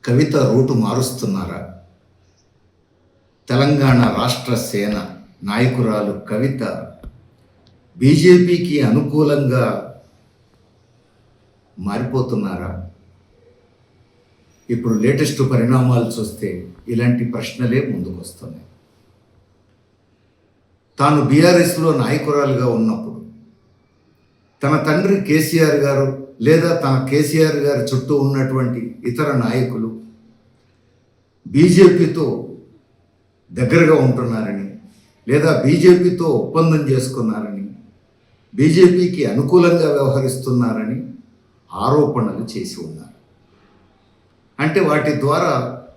కవిత route మారుస్తున్నారా? Telangana రాష్ట్ర సేన నాయకురాలు కవిత బీజేపీకి అనుకూలంగా మారిపోతున్నారా? ఇప్పుడు లేటెస్ట్ పరిణామాలు చూస్తే ఇలాంటి ప్రశ్నలే ముందుకు వస్తున్నాయి. తాను బీఆర్ఎస్లో నాయకురాలుగా ఉన్నప్పుడు తన తండ్రి కేసీఆర్ గారు లేదా తన కేసీఆర్ గారి చుట్టూ ఉన్నటువంటి ఇతర నాయకులు బీజేపీతో దగ్గరగా ఉంటున్నారని లేదా బీజేపీతో ఒప్పందం చేసుకున్నారని బీజేపీకి అనుకూలంగా వ్యవహరిస్తున్నారని ఆరోపణలు చేసి ఉన్నారు. అంటే వాటి ద్వారా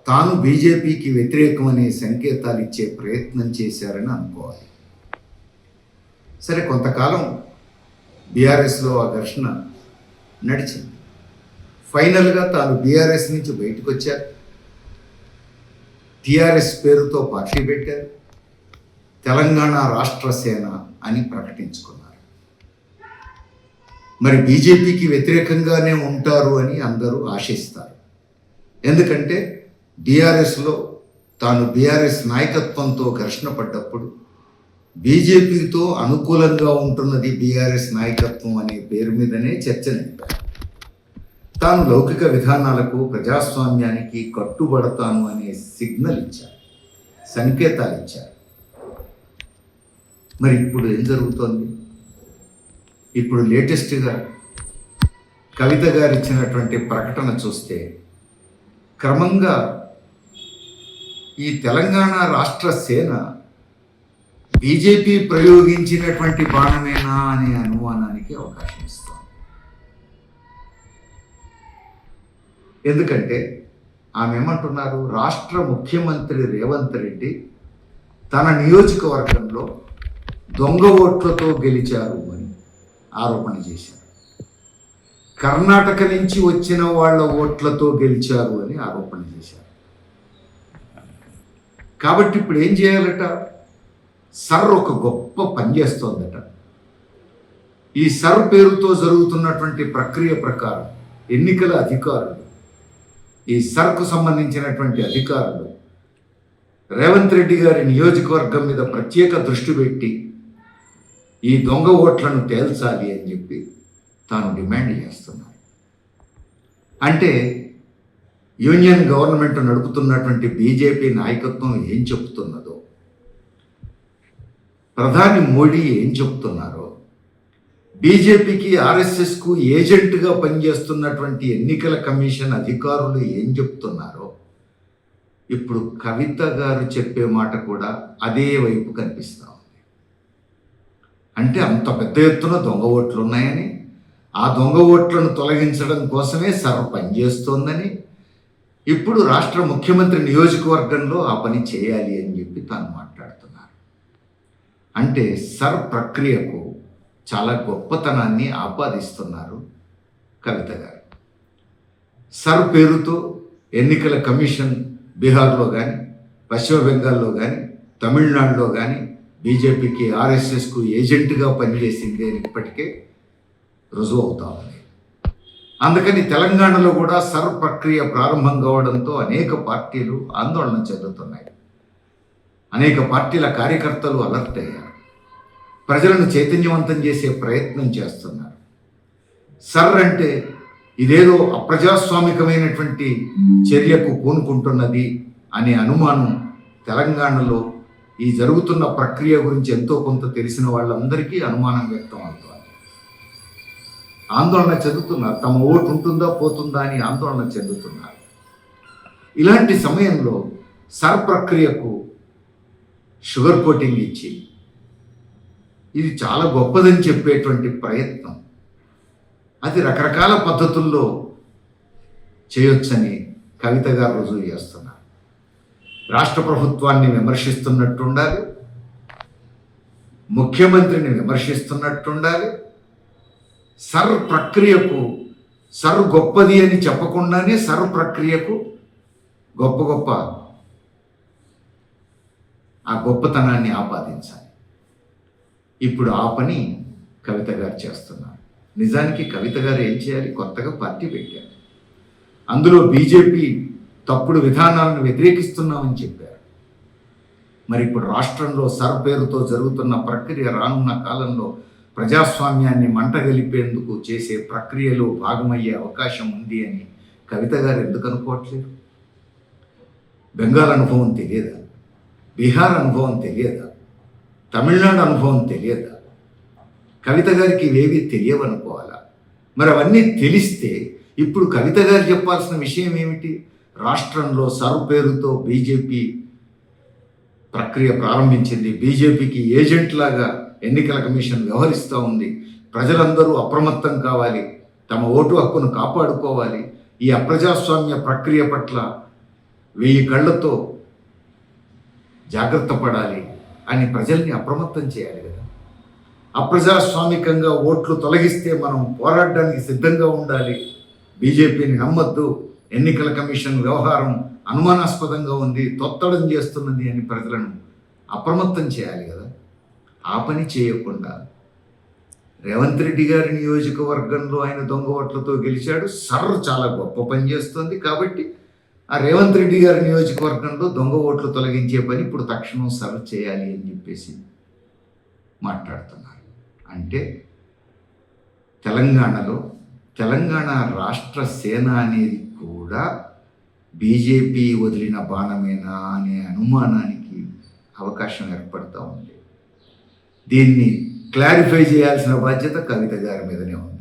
తాను బీజేపీకి వ్యతిరేకమనే సంకేతాలు ఇచ్చే ప్రయత్నం చేశారని అనుకోవాలి. సరే, కొంతకాలం బీఆర్ఎస్లో ఆ ఘర్షణ నడిచింది. ఫైనల్గా తాను బీఆర్ఎస్ నుంచి బయటకు వచ్చారు. టీఆర్ఎస్ పేరుతో పార్టీ పెట్టారు. తెలంగాణ రాష్ట్ర సేన అని ప్రకటించుకున్నారు. మరి బీజేపీకి వ్యతిరేకంగానే ఉంటారు అని అందరూ ఆశిస్తారు. ఎందుకంటే బీఆర్ఎస్లో తాను బీఆర్ఎస్ నాయకత్వంతో ఘర్షణ పడ్డప్పుడు బీజేపీతో అనుకూలంగా ఉంటున్నది బీఆర్ఎస్ నాయకత్వం అనే పేరు మీదనే చర్చ నింపారు. తాను లౌకిక విధానాలకు ప్రజాస్వామ్యానికి కట్టుబడతాను అనే సిగ్నల్ ఇచ్చారు, సంకేతాలు ఇచ్చారు. మరి ఇప్పుడు ఏం జరుగుతోంది? ఇప్పుడు లేటెస్ట్గా కవిత గారు ఇచ్చినటువంటి ప్రకటన చూస్తే క్రమంగా ఈ తెలంగాణ రాష్ట్ర సేన బీజేపీ ప్రయోగించినటువంటి బాణమేనా అనే అనుమానానికి అవకాశం ఇస్తుంది. ఎందుకంటే ఆమె ఏమంటున్నారు, రాష్ట్ర ముఖ్యమంత్రి రేవంత్ రెడ్డి తన నియోజకవర్గంలో దొంగ ఓట్లతో గెలిచారు అని ఆరోపణ చేశారు. కర్ణాటక నుంచి వచ్చిన వాళ్ళ ఓట్లతో గెలిచారు అని ఆరోపణ చేశారు. కాబట్టి ఇప్పుడు ఏం చేయాలట? సర్ ఒక గొప్ప పని చేస్తోందట. ఈ సర్ పేరుతో జరుగుతున్నటువంటి ప్రక్రియ ప్రకారం ఎన్నికల అధికారులు, ఈ సర్కు సంబంధించినటువంటి అధికారులు రేవంత్ రెడ్డి గారి నియోజకవర్గం మీద ప్రత్యేక దృష్టి పెట్టి ఈ దొంగ ఓట్లను తేల్చాలి అని చెప్పి తాను డిమాండ్ చేస్తున్నారు. అంటే యూనియన్ గవర్నమెంట్ నడుపుతున్నటువంటి బీజేపీ నాయకత్వం ఏం చెప్తున్నదో, ప్రధాని మోడీ ఏం చెప్తున్నారో, బీజేపీకి ఆర్ఎస్ఎస్కు ఏజెంట్గా పనిచేస్తున్నటువంటి ఎన్నికల కమిషన్ అధికారులు ఏం చెప్తున్నారో ఇప్పుడు కవిత గారు చెప్పే మాట కూడా అదే వైపు కనిపిస్తూ ఉంది. అంటే అంత పెద్ద ఎత్తున దొంగ ఓట్లు ఉన్నాయని, ఆ దొంగ ఓట్లను తొలగించడం కోసమే సర్ పనిచేస్తోందని, ఇప్పుడు రాష్ట్ర ముఖ్యమంత్రి నియోజకవర్గంలో ఆ పని చేయాలి అని చెప్పి తాను మాట్లాడుతున్నారు. అంటే సర్ ప్రక్రియకు చాలా గొప్పతనాన్ని ఆపాదిస్తున్నారు కవిత గారు. సర్ పేరుతో ఎన్నికల కమిషన్ బీహార్లో కానీ, పశ్చిమ బెంగాల్లో కానీ, తమిళనాడులో కానీ బీజేపీకి ఆర్ఎస్ఎస్కు ఏజెంట్గా పనిచేసింది అని ఇప్పటికే రుజువు అవుతా ఉంది. అందుకని తెలంగాణలో కూడా సర్ ప్రక్రియ ప్రారంభం కావడంతో అనేక పార్టీలు ఆందోళన చెందుతున్నాయి. అనేక పార్టీల కార్యకర్తలు అలర్ట్ అయ్యారు. ప్రజలను చైతన్యవంతం చేసే ప్రయత్నం చేస్తున్నారు. సర్ అంటే ఇదేదో అప్రజాస్వామికమైనటువంటి చర్యకు పూనుకుంటున్నది అనే అనుమానం తెలంగాణలో ఈ జరుగుతున్న ప్రక్రియ గురించి ఎంతో కొంత తెలిసిన వాళ్ళందరికీ అనుమానం వ్యక్తం అవుతుంది. ఆందోళన చెందుతున్నారు. తమ ఓటు ఉంటుందా పోతుందా అని ఆందోళన చెందుతున్నారు. ఇలాంటి సమయంలో సర్ ప్రక్రియకు షుగర్ కోటింగ్ ఇచ్చి ఇది చాలా గొప్పదని చెప్పేటువంటి ప్రయత్నం, అది రకరకాల పద్ధతుల్లో చేయొచ్చని కవిత గారు రుజువు చేస్తున్నారు. రాష్ట్ర ప్రభుత్వాన్ని విమర్శిస్తున్నట్టు ఉండాలి, ముఖ్యమంత్రిని విమర్శిస్తున్నట్టు ఉండాలి. సర్ ప్రక్రియకు సర్ గొప్పది అని చెప్పకుండానే సర్ ప్రక్రియకు గొప్ప గొప్ప ఆ గొప్పతనాన్ని ఆపాదించాలి. ఇప్పుడు ఆ పని కవిత గారు చేస్తున్నారు. నిజానికి కవిత గారు ఏం చేయాలి? కొత్తగా పార్టీ పెట్టారు. అందులో బీజేపీ తప్పుడు విధానాలను వ్యతిరేకిస్తున్నామని చెప్పారు. మరి ఇప్పుడు రాష్ట్రంలో సర్ పేరుతో జరుగుతున్న ప్రక్రియ రానున్న కాలంలో ప్రజాస్వామ్యాన్ని మంటగలిపేందుకు చేసే ప్రక్రియలో భాగమయ్యే అవకాశం ఉంది అని కవిత గారు ఎందుకు అనుకోవట్లేదు? బెంగాల్ అనుభవం తెలియదా? బీహార్ అనుభవం తెలియదా? తమిళనాడు అనుభవం తెలియదా? కవిత గారికి ఇవేవి తెలియవనుకోవాలా? మరి అవన్నీ తెలిస్తే ఇప్పుడు కవిత గారు చెప్పాల్సిన విషయం ఏమిటి? రాష్ట్రంలో సర్ పేరుతో బీజేపీ ప్రక్రియ ప్రారంభించింది. బీజేపీకి ఏజెంట్ లాగా ఎన్నికల కమిషన్ వ్యవహరిస్తూ ఉంది. ప్రజలందరూ అప్రమత్తం కావాలి, తమ ఓటు హక్కును కాపాడుకోవాలి, ఈ అప్రజాస్వామ్య ప్రక్రియ పట్ల 1000 కళ్ళతో జాగ్రత్త పడాలి అని ప్రజల్ని అప్రమత్తం చేయాలి కదా. అప్రజాస్వామికంగా ఓట్లు తొలగిస్తే మనం పోరాడడానికి సిద్ధంగా ఉండాలి. బీజేపీని నమ్మద్దు, ఎన్నికల కమిషన్ వ్యవహారం అనుమానాస్పదంగా ఉంది, తొత్తడం చేస్తున్నది అని ప్రజలను అప్రమత్తం చేయాలి కదా. ఆ పని చేయకుండా రేవంత్ రెడ్డి గారి నియోజకవర్గంలో ఆయన దొంగ ఓట్లతో గెలిచాడు, సర్ చాలా గొప్ప పని చేస్తుంది కాబట్టి ఆ రేవంత్ రెడ్డి గారి నియోజకవర్గంలో దొంగ ఓట్లు తొలగించే పని ఇప్పుడు తక్షణం సర్ చేయాలి అని చెప్పేసి మాట్లాడుతున్నారు. అంటే తెలంగాణ రాష్ట్ర సేన అనేది కూడా బీజేపీ వదిలిన బాణమేనా అనే అనుమానానికి అవకాశం ఏర్పడుతూ ఉంది. దీన్ని క్లారిఫై చేయాల్సిన బాధ్యత కవిత గారి మీదనే ఉంది.